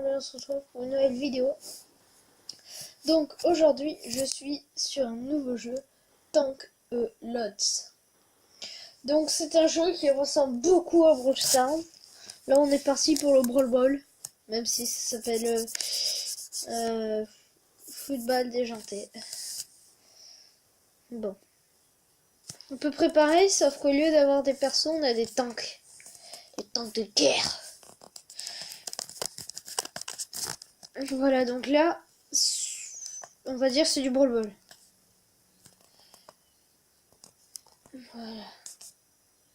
on se retrouve pour une nouvelle vidéo. Donc aujourd'hui je suis sur un nouveau jeu, Tank Lots. Donc c'est un jeu qui ressemble beaucoup à Brawl Stars. Là on est parti pour le Brawl Ball, même si ça s'appelle football déjanté. Bon. On peut préparer, sauf qu'au lieu d'avoir des persos, on a des tanks. Des tanks de guerre. Voilà, donc là, on va dire c'est du Brawl Ball. Voilà.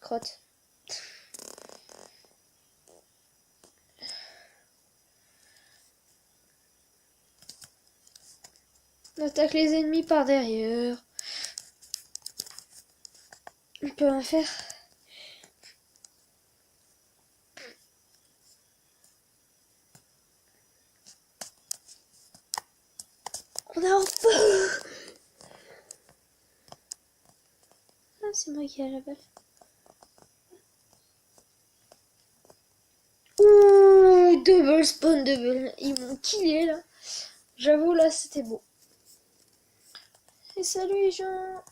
Crotte. On attaque les ennemis par derrière. On peut rien faire. On a un feu. Ah, c'est moi qui ai la balle. Ouh, double spawn, double. Ils m'ont killé là. J'avoue, là, c'était beau. Et salut les gens.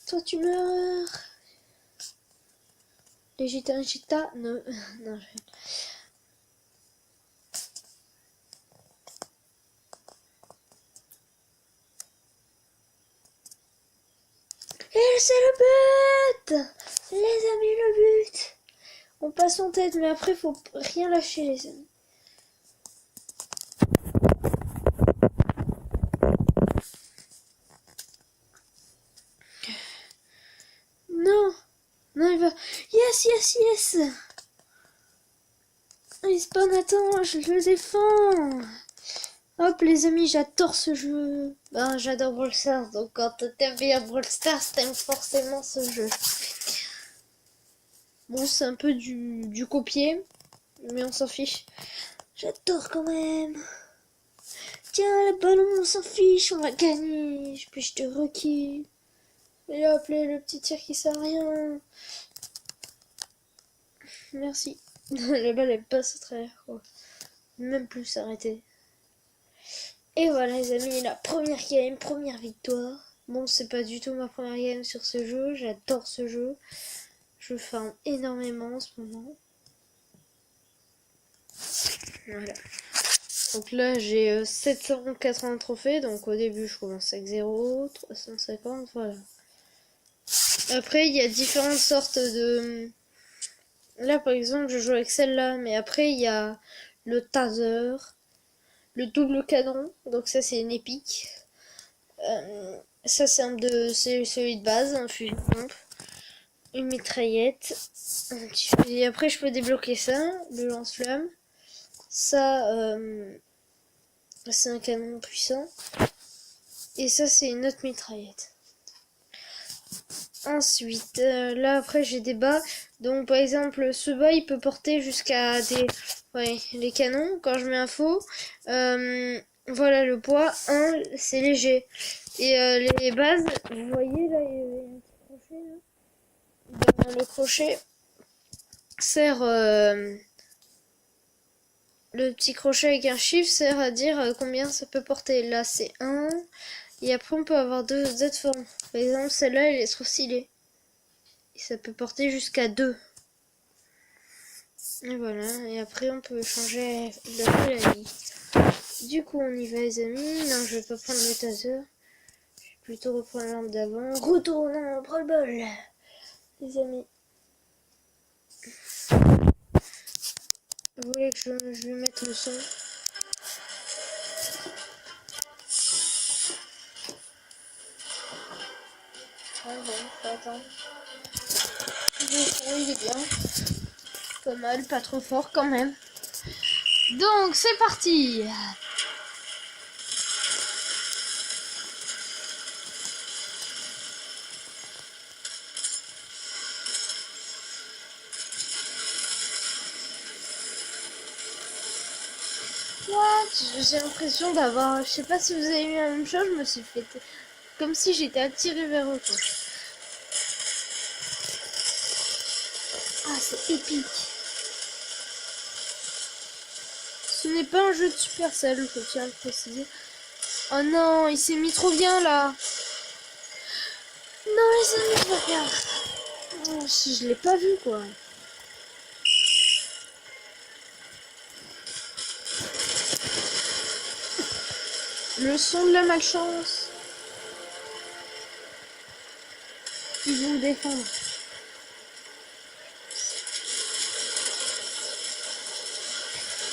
Toi, tu meurs. Les gitanes, non. Non, Et c'est le but. Les amis, le but. On passe en tête, mais après, faut rien lâcher, les amis. Non. Non, il va... Yes, yes, yes. Il spawn, attends, je le défends. Hop, les amis, j'adore ce jeu. Ben, j'adore Brawl Stars, donc quand t'aimes bien Brawl Stars, t'aimes forcément ce jeu. Bon, c'est un peu du copier, mais on s'en fiche. J'adore quand même. Tiens, le ballon, on s'en fiche, on va gagner. Puis je te rekill. Et hop, le petit tir qui sert à rien. Merci. La balle, elle passe au travers, quoi. Même plus s'arrêter. Et voilà, les amis, la première game, première victoire. Bon, c'est pas du tout ma première game sur ce jeu. J'adore ce jeu. Je farm énormément en ce moment. Voilà. Donc là, j'ai 780 trophées. Donc au début, je commence avec 0, 350, voilà. Après, il y a différentes sortes de... Là, par exemple, je joue avec celle-là. Mais après, il y a le taser, le double canon. Donc ça, c'est une épique. Ça, c'est celui de base, un fusil de pompe. Une mitraillette. Et après, je peux débloquer ça, le lance-flamme. Ça, c'est un canon puissant. Et ça, c'est une autre mitraillette. Ensuite, là, après, j'ai des bas. Donc, par exemple, ce bas, il peut porter jusqu'à des... Ouais, les canons. Quand je mets un faux, voilà, le poids 1, c'est léger. Et les bases, vous voyez, là, il y a un petit crochet, là. Le crochet sert... le petit crochet avec un chiffre sert à dire combien ça peut porter. Là, c'est 1. Et après, on peut avoir d'autres formes. Par exemple, celle-là, elle est trop stylée. Et ça peut porter jusqu'à 2. Et voilà. Et après, on peut changer la vie. Du coup, on y va, les amis. Non, je vais pas prendre le taser. Je vais plutôt reprendre l'arme d'avant. Retournons au Brawl Ball, les amis. Vous voulez que je lui mette le son? Ah bon, faut attendre. Le son, il est bien. Pas mal, pas trop fort quand même. Donc, c'est parti! What? J'ai l'impression d'avoir... Je sais pas si vous avez eu la même chose, je me suis fait... Comme si j'étais attirée vers eux, quoi. Ah, c'est épique. Ce n'est pas un jeu de Supercell, je tiens à le préciser. Oh non, il s'est mis trop bien là. Non, il s'est mis trop bien. Oh, je l'ai pas vu quoi. Le son de la malchance. Ils vont me défendre.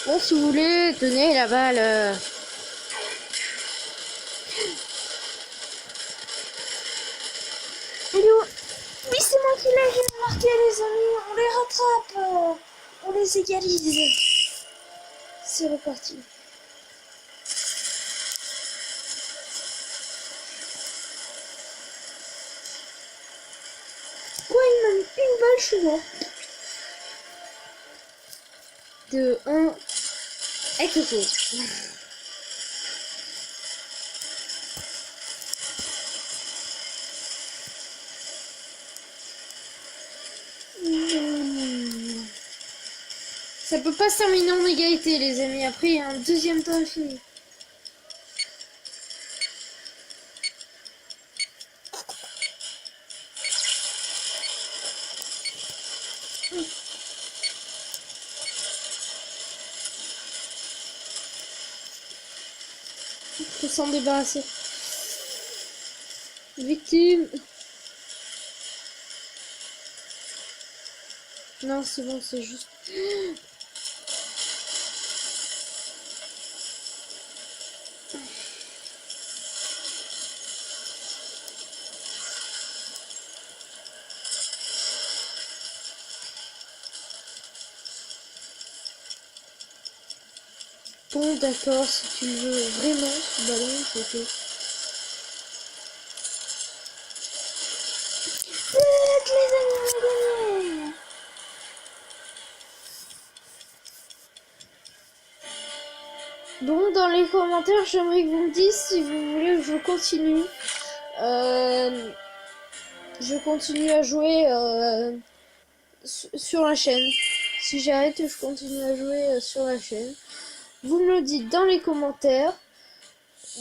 Bon, si vous voulez, tenez la balle. Oui, c'est moi qui l'ai marqué, les amis. On les rattrape. On les égalise. C'est reparti. Quoi, il m'a mis une balle, je suis mort. 2, 1. Et coucou. Ça peut pas se terminer en égalité, les amis. Après, il y a un deuxième temps fini. Il faut s'en débarrasser. Victime. Non, c'est bon, c'est juste... Bon, d'accord, si tu le veux vraiment, ce ballon, c'est ok. Les amis, on a gagné. Bon, dans les commentaires, j'aimerais que vous me disiez si vous voulez que je continue. Je continue à jouer sur la chaîne. Si j'arrête, je continue à jouer sur la chaîne. Vous me le dites dans les commentaires.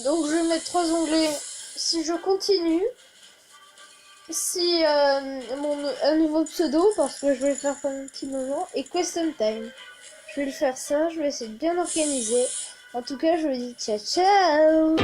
Donc je vais mettre 3 onglets si je continue. Si un nouveau pseudo, parce que je vais le faire pendant un petit moment. Et question time. Je vais le faire ça, je vais essayer de bien organiser. En tout cas, je vous dis ciao ciao.